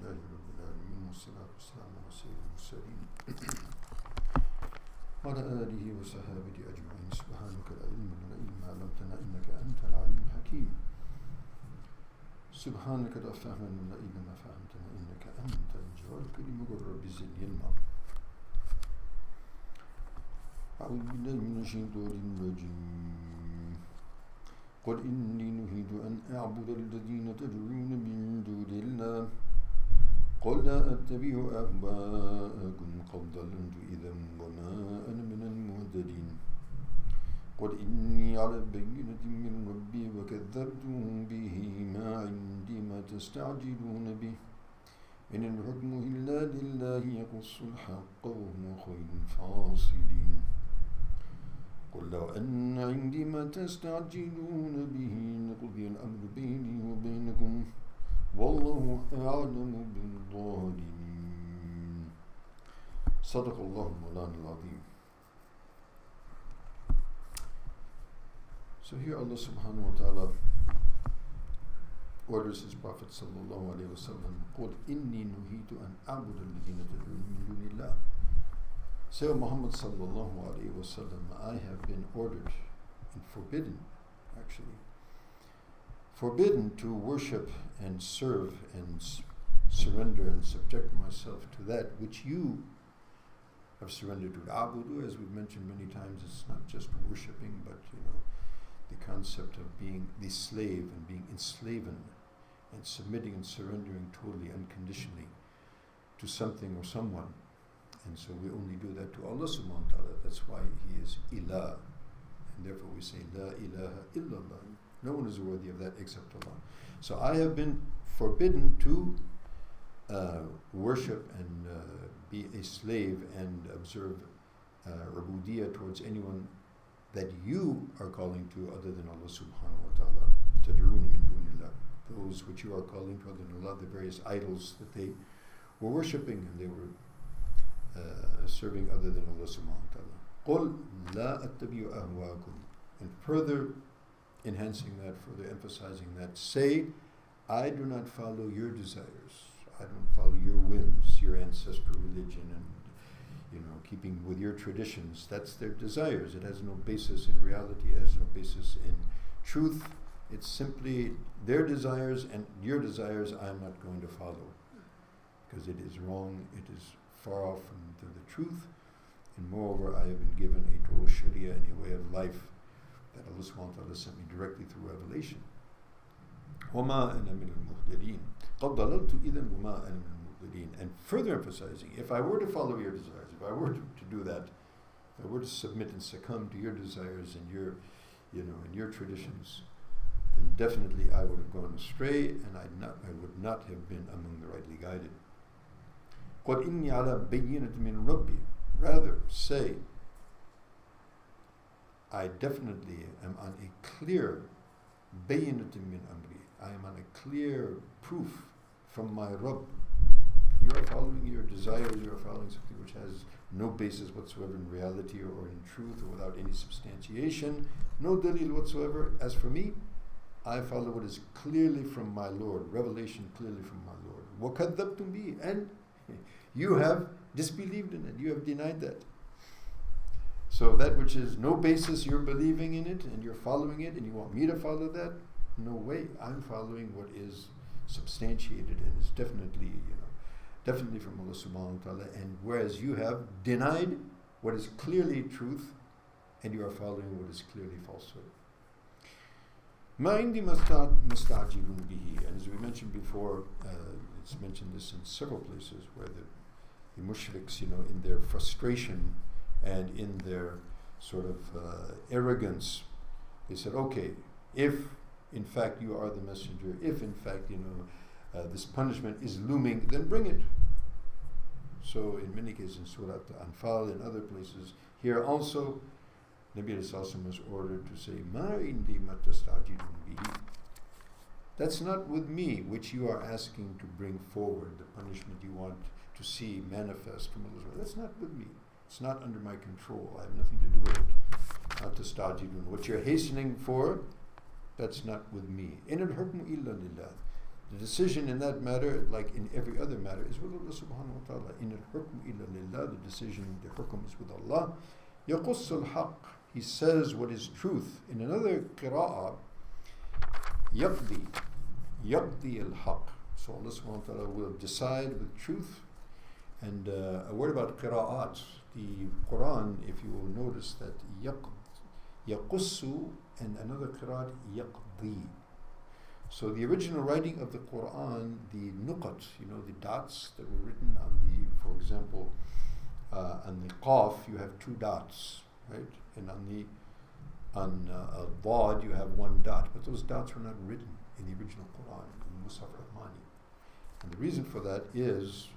لله رب العالمين والصلاة والسلام على سيد المرسلين وعلى آله وصحابته أجمعين. سبحانك لا علم لنا إلا ما علمتنا إنك أنت العليم الحكيم. سبحانك لا فهم لنا إلا ما فهمتنا إنك أنت الجواد الكريم. رب زدني علما. أعوذ بالله من الشيطان الرجيم. قل إني نهيت أن أعبد الذين تدعون من دون الله قل لا أتبع أهواءكم قد ضللت إذا وما أنا من المهتدين. قل إني على بينة من ربي وكذبتم به ما عندي ما تستعجلون به إن الحكم إلا لله يقص الحق وهو خير الفاصلين. قل لو أن عندي ما تستعجلون به لقضي الأمر بيني وبينكم والله أعلم بالظالمين. صدق الله مولانا العظيم. So here Allah subhanahu wa ta'ala orders his Prophet sallallahu alayhi wa sallam, قُلْ إِنِّي نُهِيتُ أَنْ أَعْبُدَ الَّذِينَ تَدْعُونَ مِن دُونِ اللَّهِ. Say, O Muhammad sallallahu alayhi wa sallam, I have been ordered and forbidden, forbidden to worship and serve and surrender and subject myself to that which you have surrendered to. Abudu, as we've mentioned many times, it's not just worshiping, but the concept of being the slave and being enslaven and submitting and surrendering totally unconditionally to something or someone. And so we only do that to Allah subhanahu wa ta'ala. That's why He is Ilah. And therefore we say, La ilaha illallah. No one is worthy of that except Allah. So I have been forbidden to worship and be a slave and observe ubudiyah towards anyone that you are calling to other than Allah subhanahu wa ta'ala. Tad'una min dunillah. Those which you are calling to other than Allah, the various idols that they were worshipping and they were serving other than Allah subhanahu wa ta'ala. قُلْ لَا أَتَّبِعُ أَهْوَاكُمْ. And further enhancing that, further emphasizing that, say, I do not follow your desires. I don't follow your whims, your ancestral religion and keeping with your traditions. That's their desires. It has no basis in reality, it has no basis in truth. It's simply their desires, and your desires I'm not going to follow because it is wrong, it is far off from the truth, and moreover I have been given a total sharia and a way of life that Allah subhanahu wa ta'ala sent me directly through revelation. وَمَا أَنَا مِنَ الْمُهْتَدِينَ قَدْ ضَلَلْتُ إِذًا وَمَا أَنَا مِنَ الْمُهْتَدِينَ. And further emphasizing, if I were to follow your desires, if I were to do that, if I were to submit and succumb to your desires and your and your traditions, then definitely I would have gone astray and I would not have been among the rightly guided. قُلْ إِنِّي عَلَى بَيِّنَةٍ مِّن رَبِّي. Rather, say, I definitely am on a clear بَيِّنَةٍ مِّن أَمْرِي. I am on a clear proof from my Rabb. You are following your desires, you are following something which has no basis whatsoever in reality or in truth or without any substantiation, no dalil whatsoever. As for me, I follow what is clearly from my Lord, revelation clearly from my Lord. وَكَذَّبْتُمْ بِهِ. And you have disbelieved in it, you have denied that. So that which is no basis, you're believing in it and you're following it and you want me to follow that? No way. I'm following what is substantiated and is definitely from Allah subhanahu wa ta'ala. And whereas you have denied what is clearly truth and you are following what is clearly falsehood. مَا عِنْدِي مَسْتَعْجِلُونَ بِهِ. And as we mentioned before, it's mentioned this in several places where the mushriks, in their frustration and in their sort of arrogance, they said, okay, if in fact you are the messenger, if in fact this punishment is looming, then bring it. So in many cases in Surah Al-Anfal and other places, here also Nabi Rasul was ordered to say, مَا عِنْدِي مَا تَسْتَعْجِلُونَ بِهِ. That's not with me which you are asking to bring forward, the punishment you want to see manifest from Allah. That's not with me. It's not under my control. I have nothing to do with it. Not تَسْتَعْجِلُونَ. What you're hastening for, that's not with me. إِنَ الْحُكْمُ إِلَّا لِلَّهِ. The decision in that matter, like in every other matter, is with Allah subhanahu wa ta'ala. In al-hukm illa lillah, the decision, the hukm is with Allah. يَقُصُّ الْحَقِّ, he says what is truth. In another qira'ah, يَقْضِي الْحَقِّ. So Allah subhanahu wa ta'ala will decide with truth. And a word about qira'at. The Quran, if you will notice that يَقُصُّ and another qira'at يَقْضِي. So the original writing of the Quran, the nuqat, the dots that were written on the, for example, on the qaf, you have 2 dots, right? And on Dad, you have 1 dot. But those dots were not written in the original Quran, in the Musaf Rahmani. And the reason for that is,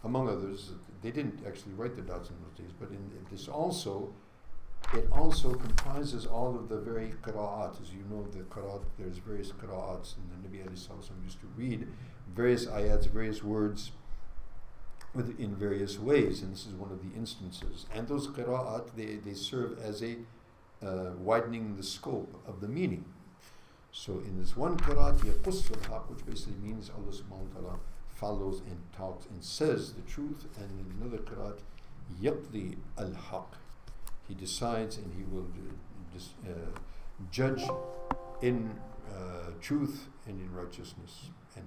among others, they didn't actually write the dots in those days, but in this also, it also comprises all of the very qira'at. As you know, the qira'at, there's various qira'ats, and the Nabi alayhi sallam used to read various ayats, various words in various ways, and this is one of the instances. And those qira'at, they serve as a widening the scope of the meaning. So in this one qira'at, يَقُصُّ الْحَقِّ, which basically means Allah subhanahu wa ta'ala follows and talks and says the truth, and in another qira'at, يَقْضِي الْحَقِّ, he decides and he will judge in truth and in righteousness and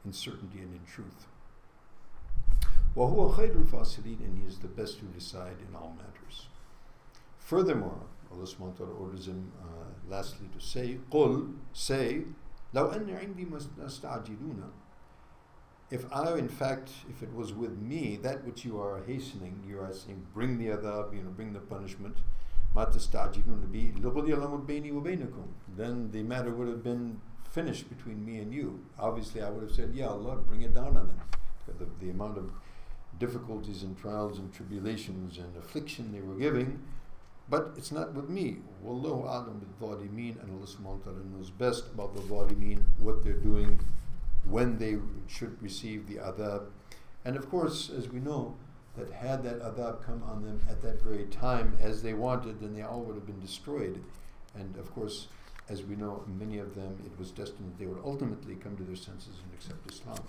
in certainty and in truth. وَهُوَ خَيْرُ الْفَاصِلِينَ, and he is the best to decide in all matters. Furthermore, Allah subhanahu wa ta'ala orders him lastly to say, قُلْ, say, لَوْ أَنَّ عِنْدِي مَسْتَعْجِلُونَ, if it was with me, that which you are hastening, you are saying, bring the adab, bring the punishment, مَا تَسْتَعْجِلُونَ بِهِ لَقُضِيَ الْأَمْرُ بَيْنِي وَبَيْنَكُمْ, then the matter would have been finished between me and you. Obviously, I would have said, yeah, Allah, bring it down on them. Because of the amount of difficulties and trials and tribulations and affliction they were giving. But it's not with me. Wallahu a'lam bil-zalimeen, and Allah subhanahu wa ta'ala knows best about the zalimeen, what they're doing, when they should receive the adab. And of course, as we know, that had that adab come on them at that very time as they wanted, then they all would have been destroyed. And of course, as we know, many of them, it was destined that they would ultimately come to their senses and accept Islam.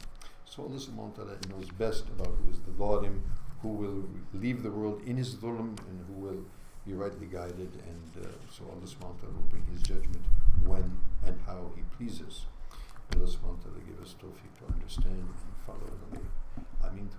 So Allah subhanahu wa ta'ala knows best about who is the zalim, who will leave the world in his dhulm, and who will be rightly guided. And so Allah subhanahu wa ta'ala will bring his judgment when and how he pleases. Allah subhanahu wa ta'ala give us tawfiq to understand and follow the way. Ameen.